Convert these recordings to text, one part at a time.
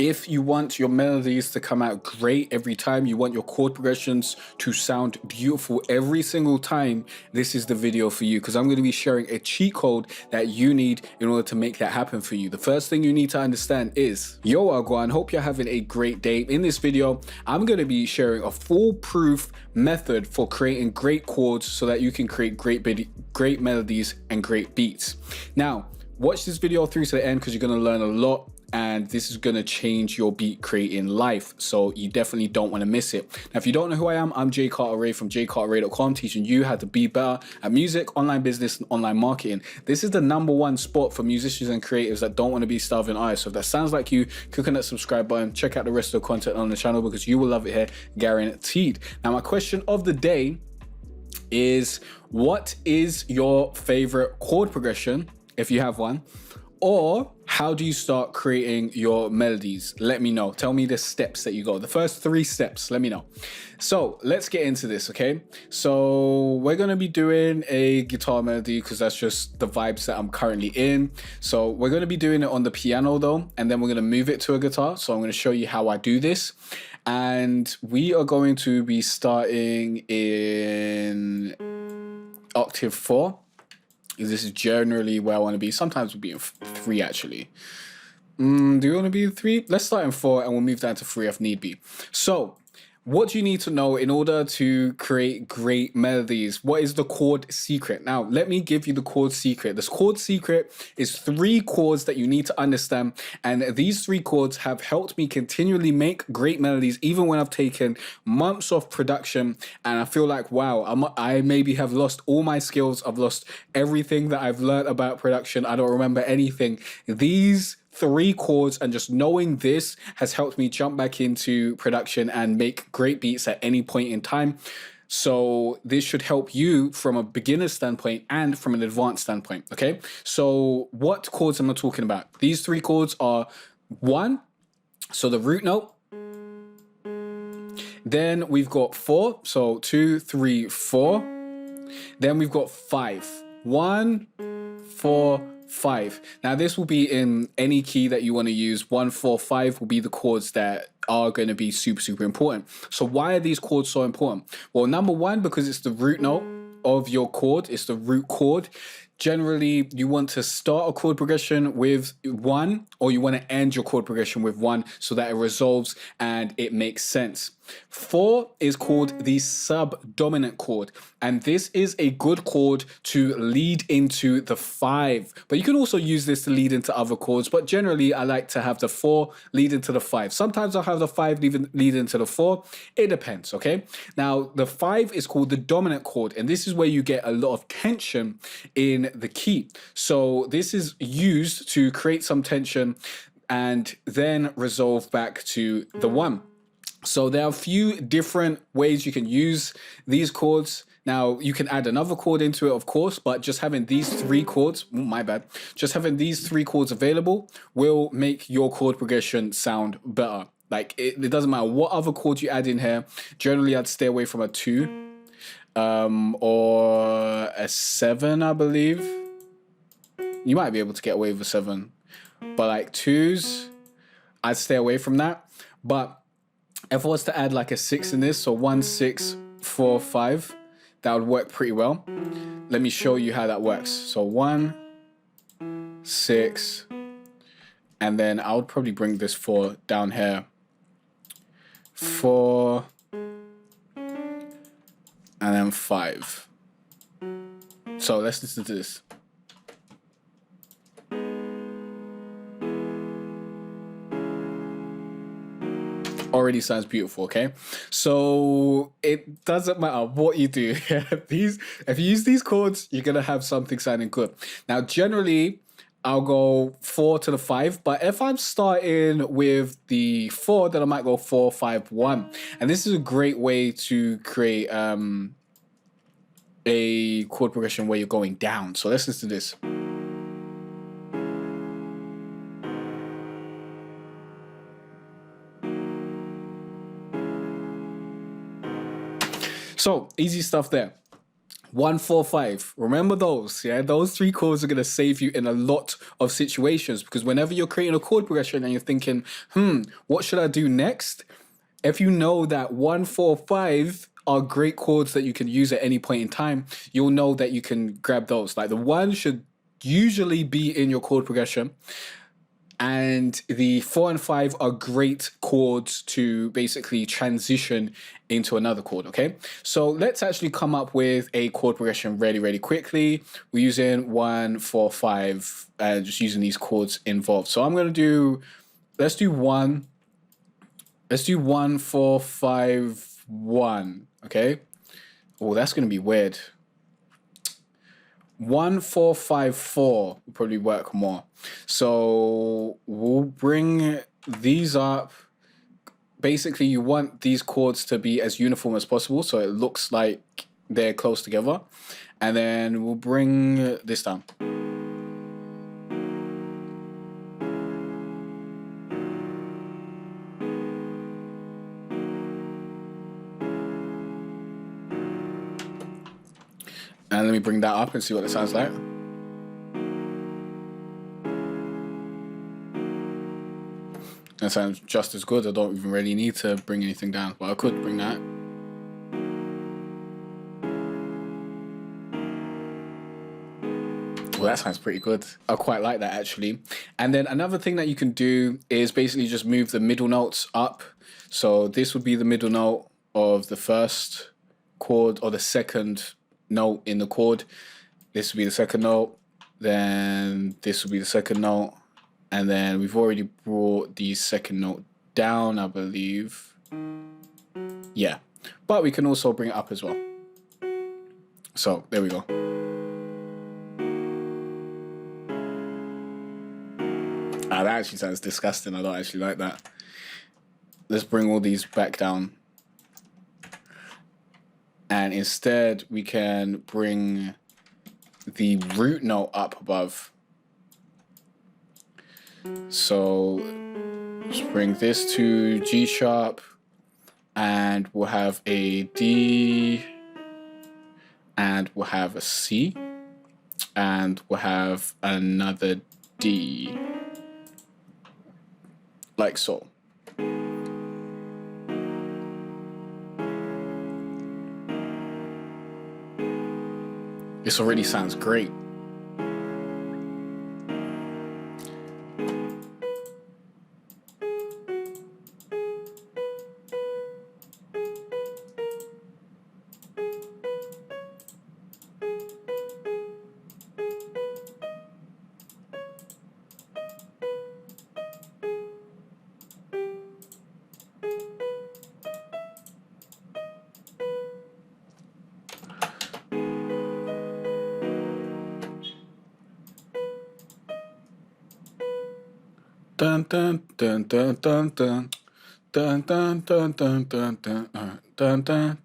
If you want your melodies to come out great every time, you want your chord progressions to sound beautiful every single time, this is the video for you, because I'm going to be sharing a cheat code that you need in order to make that happen for you. The first thing you need to understand is, yo Agwan, hope you're having a great day. In this video, I'm going to be sharing a foolproof method for creating great chords so that you can create great melodies and great beats. Now, watch this video through to the end because you're going to learn a lot, and this is going to change your beat creating life, so you definitely don't want to miss it. Now, if you don't know who I am, I'm Jay Carter Ray from jcarterray.com, teaching you how to be better at music, online business, and online marketing. This is the #1 spot for musicians and creatives that don't want to be starving artists. So if that sounds like you, click on that subscribe button, check out the rest of the content on the channel because you will love it here, guaranteed. Now, my question of the day is, what is your favorite chord progression, if you have one? Or how do you start creating your melodies? Let me know. Tell me the steps that you go. The first 3 steps, let me know. So let's get into this, okay? So we're gonna be doing a guitar melody because that's just the vibes that I'm currently in. So we're gonna be doing it on the piano though, and then we're gonna move it to a guitar. So I'm gonna show you how I do this. And we are going to be starting in octave 4. This is generally where I want to be. Sometimes we'll be in 3 actually. Do you want to be in 3? Let's start in 4 and we'll move down to 3 if need be. So what do you need to know in order to create great melodies? What is the chord secret? Now, let me give you the chord secret. This chord secret is 3 chords that you need to understand. And these 3 chords have helped me continually make great melodies, even when I've taken months of production. And I feel like, wow, I maybe have lost all my skills. I've lost everything that I've learned about production. I don't remember anything. These 3 chords and just knowing this has helped me jump back into production and make great beats at any point in time. So this should help you from a beginner standpoint and from an advanced standpoint, okay? So what chords am I talking about? These 3 chords are 1, so the root note. Then we've got 4, so 2, 3, 4. Then we've got 5. 1, 4, 5. Now this will be in any key that you want to use. 1, 4, 5 will be the chords that are going to be super important. So why are these chords so important? Well, #1, because it's the root note of your chord. It's the root chord. Generally, you want to start a chord progression with 1, or you want to end your chord progression with 1 so that it resolves and it makes sense. 4 is called the subdominant chord, and this is a good chord to lead into the 5. But you can also use this to lead into other chords, but generally I like to have the 4 lead into the 5. Sometimes I'll have the 5 lead into the 4. It depends, okay? Now, the 5 is called the dominant chord, and this is where you get a lot of tension in the key. So this is used to create some tension and then resolve back to the 1. So there are a few different ways you can use these chords. Now, you can add another chord into it, of course, but just having these 3 chords, just having these 3 chords available will make your chord progression sound better. Like, it doesn't matter what other chords you add in here. Generally, I'd stay away from a 2 or a 7, I believe. You might be able to get away with a 7, but like 2s, I'd stay away from that. But if I was to add like a 6 in this, so 1, 6, 4, 5, that would work pretty well. Let me show you how that works. So 1, 6, and then I would probably bring this 4 down here. 4, and then 5. So let's listen to this. Already sounds beautiful, okay? So it doesn't matter what you do. If you use these chords, you're gonna have something sounding good. Now, generally, I'll go 4 to the 5, but if I'm starting with the 4, then I might go 4, 5, 1. And this is a great way to create a chord progression where you're going down. So let's listen to this. So easy stuff there. 1, 4, 5. Remember those, yeah? Those three chords are going to save you in a lot of situations, because whenever you're creating a chord progression and you're thinking, what should I do next? If you know that 1, 4, 5 are great chords that you can use at any point in time, you'll know that you can grab those. Like the 1 should usually be in your chord progression, and the 4 and 5 are great chords to basically transition into another chord, okay? So let's actually come up with a chord progression really quickly. We're using 1, 4, 5, and just using these chords involved. So I'm gonna do, let's do 1, 4, 5, 1, okay? Oh, that's gonna be weird. 1, 4, 5, 4 will probably work more. So we'll bring these up. Basically, you want these chords to be as uniform as possible, so it looks like they're close together. And then we'll bring this down. And let me bring that up and see what it sounds like. That sounds just as good. I don't even really need to bring anything down, but I could bring that. Well, that sounds pretty good. I quite like that actually. And then another thing that you can do is basically just move the middle notes up. So this would be the middle note of the first chord, or the second note in the chord. This would be the second note, then this would be the second note, and then we've already brought the second note down, I believe. Yeah, but we can also bring it up as well. So there we go. Ah, that actually sounds disgusting. I don't actually like that. Let's bring all these back down. And instead, we can bring the root note up above. So let's bring this to G sharp, and we'll have a D, and we'll have a C, and we'll have another D, like so. This already sounds great. Dun dun dun dun dun dun dun dun dun dun dun dun dun dun.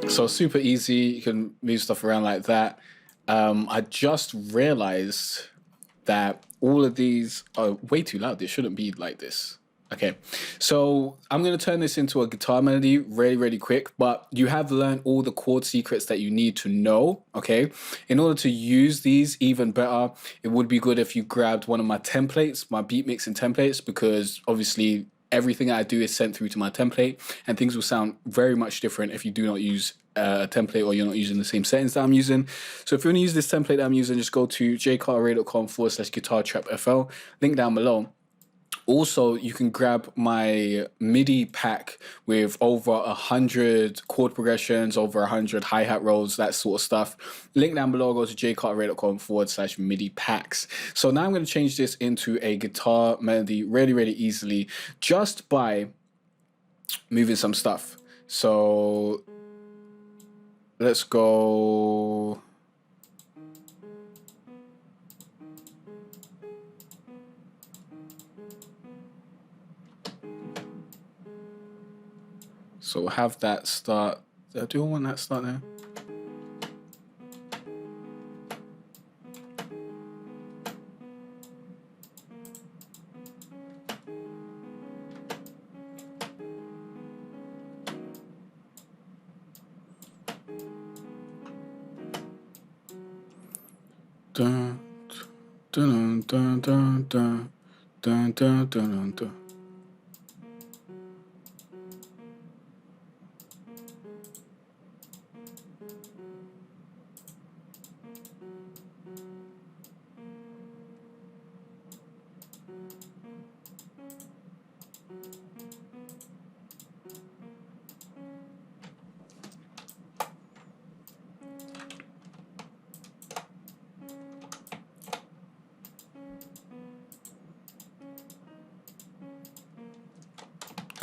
So super easy, you can move stuff around like that. I just realized that all of these are way too loud. They shouldn't be like this. Okay, so I'm going to turn this into a guitar melody really quick, but you have learned all the chord secrets that you need to know, okay? In order to use these even better, it would be good if you grabbed one of my templates, my beat mixing templates, because obviously everything I do is sent through to my template, and things will sound very much different if you do not use a template, or you're not using the same settings that I'm using. So if you want to use this template that I'm using, just go to jcarterray.com/guitar trap FL, link down below. Also, you can grab my MIDI pack with over 100 chord progressions, over 100 hi-hat rolls, that sort of stuff. Link down below, go to jcarteradio.com/MIDI packs. So now I'm going to change this into a guitar melody really, really easily just by moving some stuff. So let's go. So we'll have that start. Do I want that start now? Dun, dun, dun, dun, dun, dun, dun, dun, dun.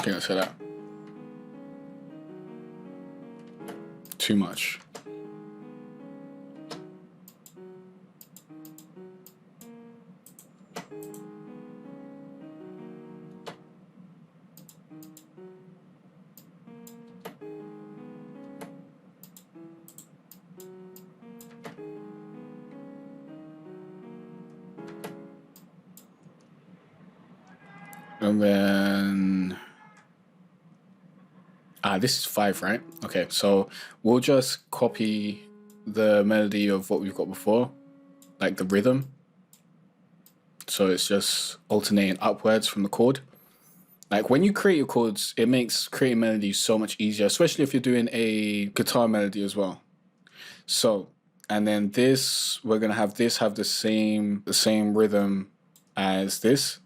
Okay, let's hit that. Too much. And then this is 5, right? Okay, so we'll just copy the melody of what we've got before, like the rhythm. So it's just alternating upwards from the chord. Like when you create your chords, it makes creating melodies so much easier, especially if you're doing a guitar melody as well. So, and then this, we're gonna have this have the same rhythm as this.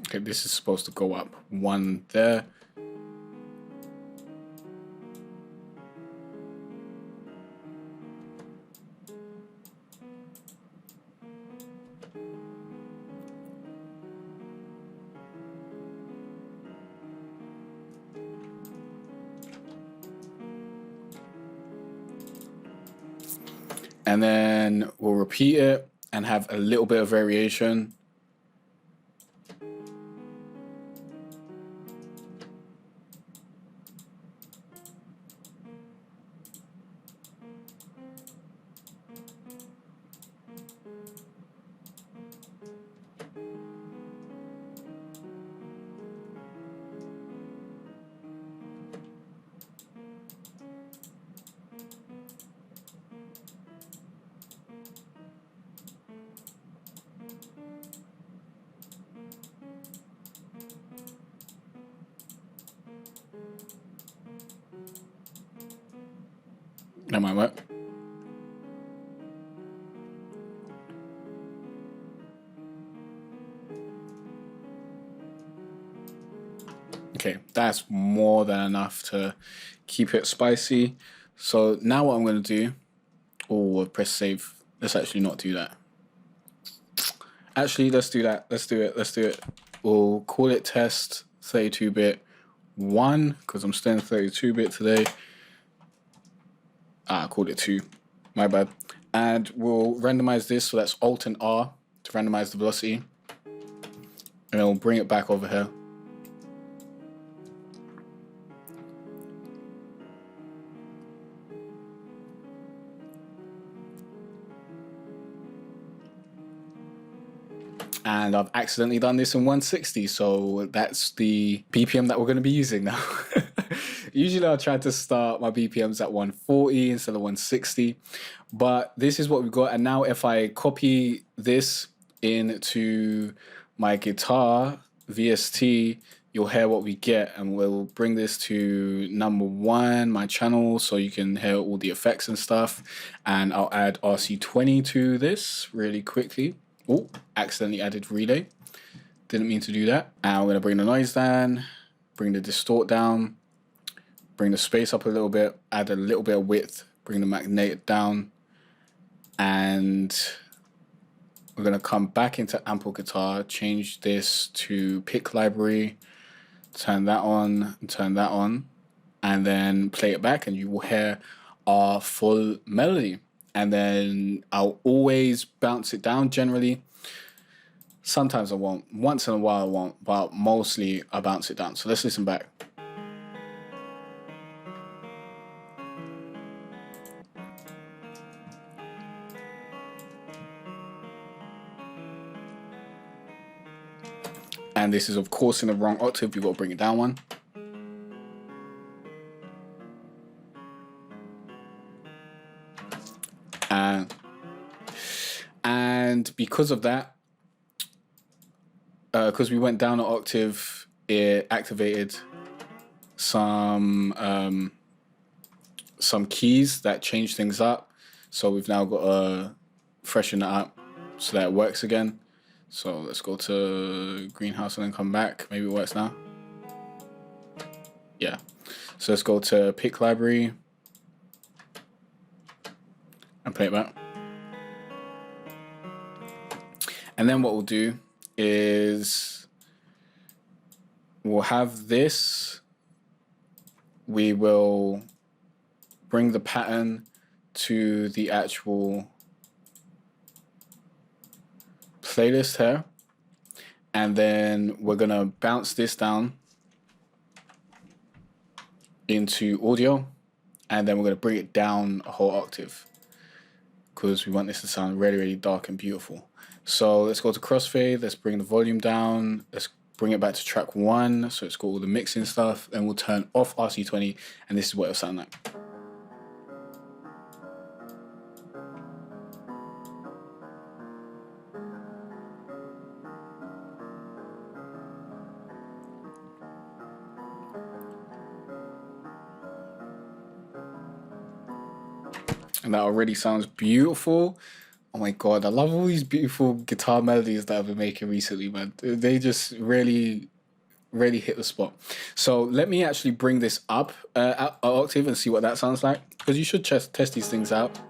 Okay, this is supposed to go up 1 there. And then we'll repeat it and have a little bit of variation. That might work. Okay, that's more than enough to keep it spicy. So now what I'm going to do, we'll press save. Let's actually not do that. Actually, let's do that. Let's do it. We'll call it test 32-bit 1 because I'm still in 32-bit today. I called it 2. My bad. And we'll randomize this, so that's Alt and R to randomize the velocity. And then we'll bring it back over here. And I've accidentally done this in 160, so that's the BPM that we're going to be using now. Usually I'll try to start my BPMs at 140 instead of 160, but this is what we've got. And now if I copy this into my guitar VST, you'll hear what we get, and we'll bring this to number 1, my channel, so you can hear all the effects and stuff. And I'll add RC20 to this really quickly. Oh, accidentally added relay. Didn't mean to do that. And I'm gonna bring the noise down, bring the distort down, bring the space up a little bit, add a little bit of width, bring the magnetic down, and we're gonna come back into Ample Guitar, change this to pick library, turn that on, and then play it back, and you will hear our full melody. And then I'll always bounce it down generally. Sometimes I won't, once in a while I won't, but mostly I bounce it down. So let's listen back. And this is of course in the wrong octave, you've got to bring it down one. And because of that, because we went down an octave, it activated some keys that changed things up. So we've now got to freshen that up so that it works again. So let's go to Greenhouse and then come back. Maybe it works now. Yeah. So let's go to pick library and play it back. And then what we'll do is we'll have this. We will bring the pattern to the actual playlist here, and then we're gonna bounce this down into audio, and then we're gonna bring it down a whole octave because we want this to sound really, really dark and beautiful. So let's go to crossfade, let's bring the volume down, let's bring it back to track 1, so it's got all the mixing stuff, and we'll turn off RC20, and this is what it'll sound like. And that already sounds beautiful. Oh my god, I love all these beautiful guitar melodies that I've been making recently, man. They just really hit the spot. So let me actually bring this up an octave and see what that sounds like, because you should test these things out,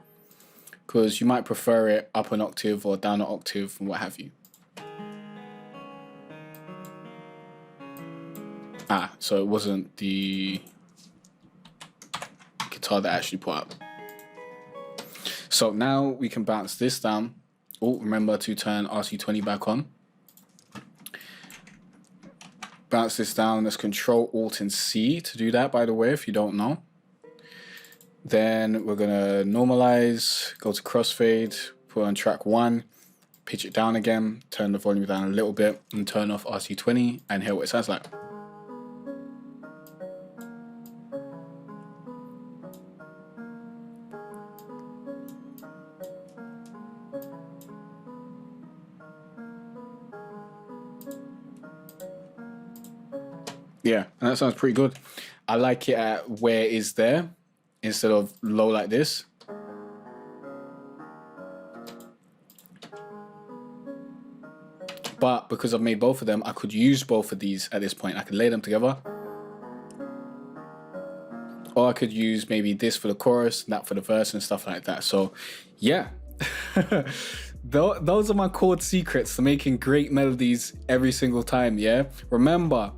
because you might prefer it up an octave or down an octave and what have you. So it wasn't the guitar that I actually put up. So now we can bounce this down. Oh, remember to turn RC20 back on. Bounce this down. Let's Control Alt and C to do that, by the way, if you don't know. Then we're gonna normalize, go to crossfade, put on track 1, pitch it down again, turn the volume down a little bit, and turn off RC20, and hear what it sounds like. Yeah, and that sounds pretty good. I like it at where it is there instead of low like this. But because I've made both of them, I could use both of these at this point. I could lay them together. Or I could use maybe this for the chorus, that for the verse and stuff like that. So yeah, those are my chord secrets to making great melodies every single time, yeah? Remember,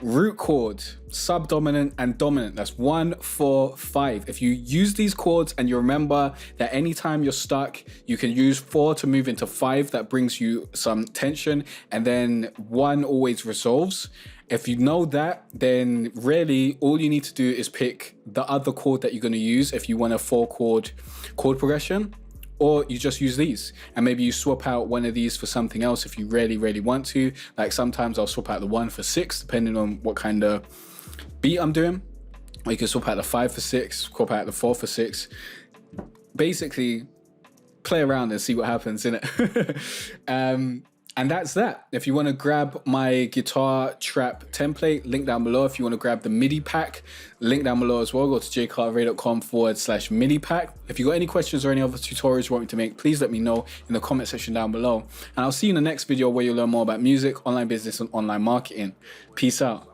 root chord, subdominant and dominant. That's 1, 4, 5. If you use these chords and you remember that anytime you're stuck, you can use 4 to move into 5. That brings you some tension, and then 1 always resolves. If you know that, then really all you need to do is pick the other chord that you're going to use if you want a 4-chord chord progression. Or you just use these, and maybe you swap out one of these for something else if you really want to. Like sometimes I'll swap out the 1 for 6, depending on what kind of beat I'm doing. or you can swap out the 5 for 6, swap out the 4 for 6. Basically, play around and see what happens, innit? And that's that. If you want to grab my guitar trap template, link down below. If you want to grab the MIDI pack, link down below as well. Go to jcartray.com/MIDI pack. If you got any questions or any other tutorials you want me to make, please let me know in the comment section down below. And I'll see you in the next video where you'll learn more about music, online business, and online marketing. Peace out.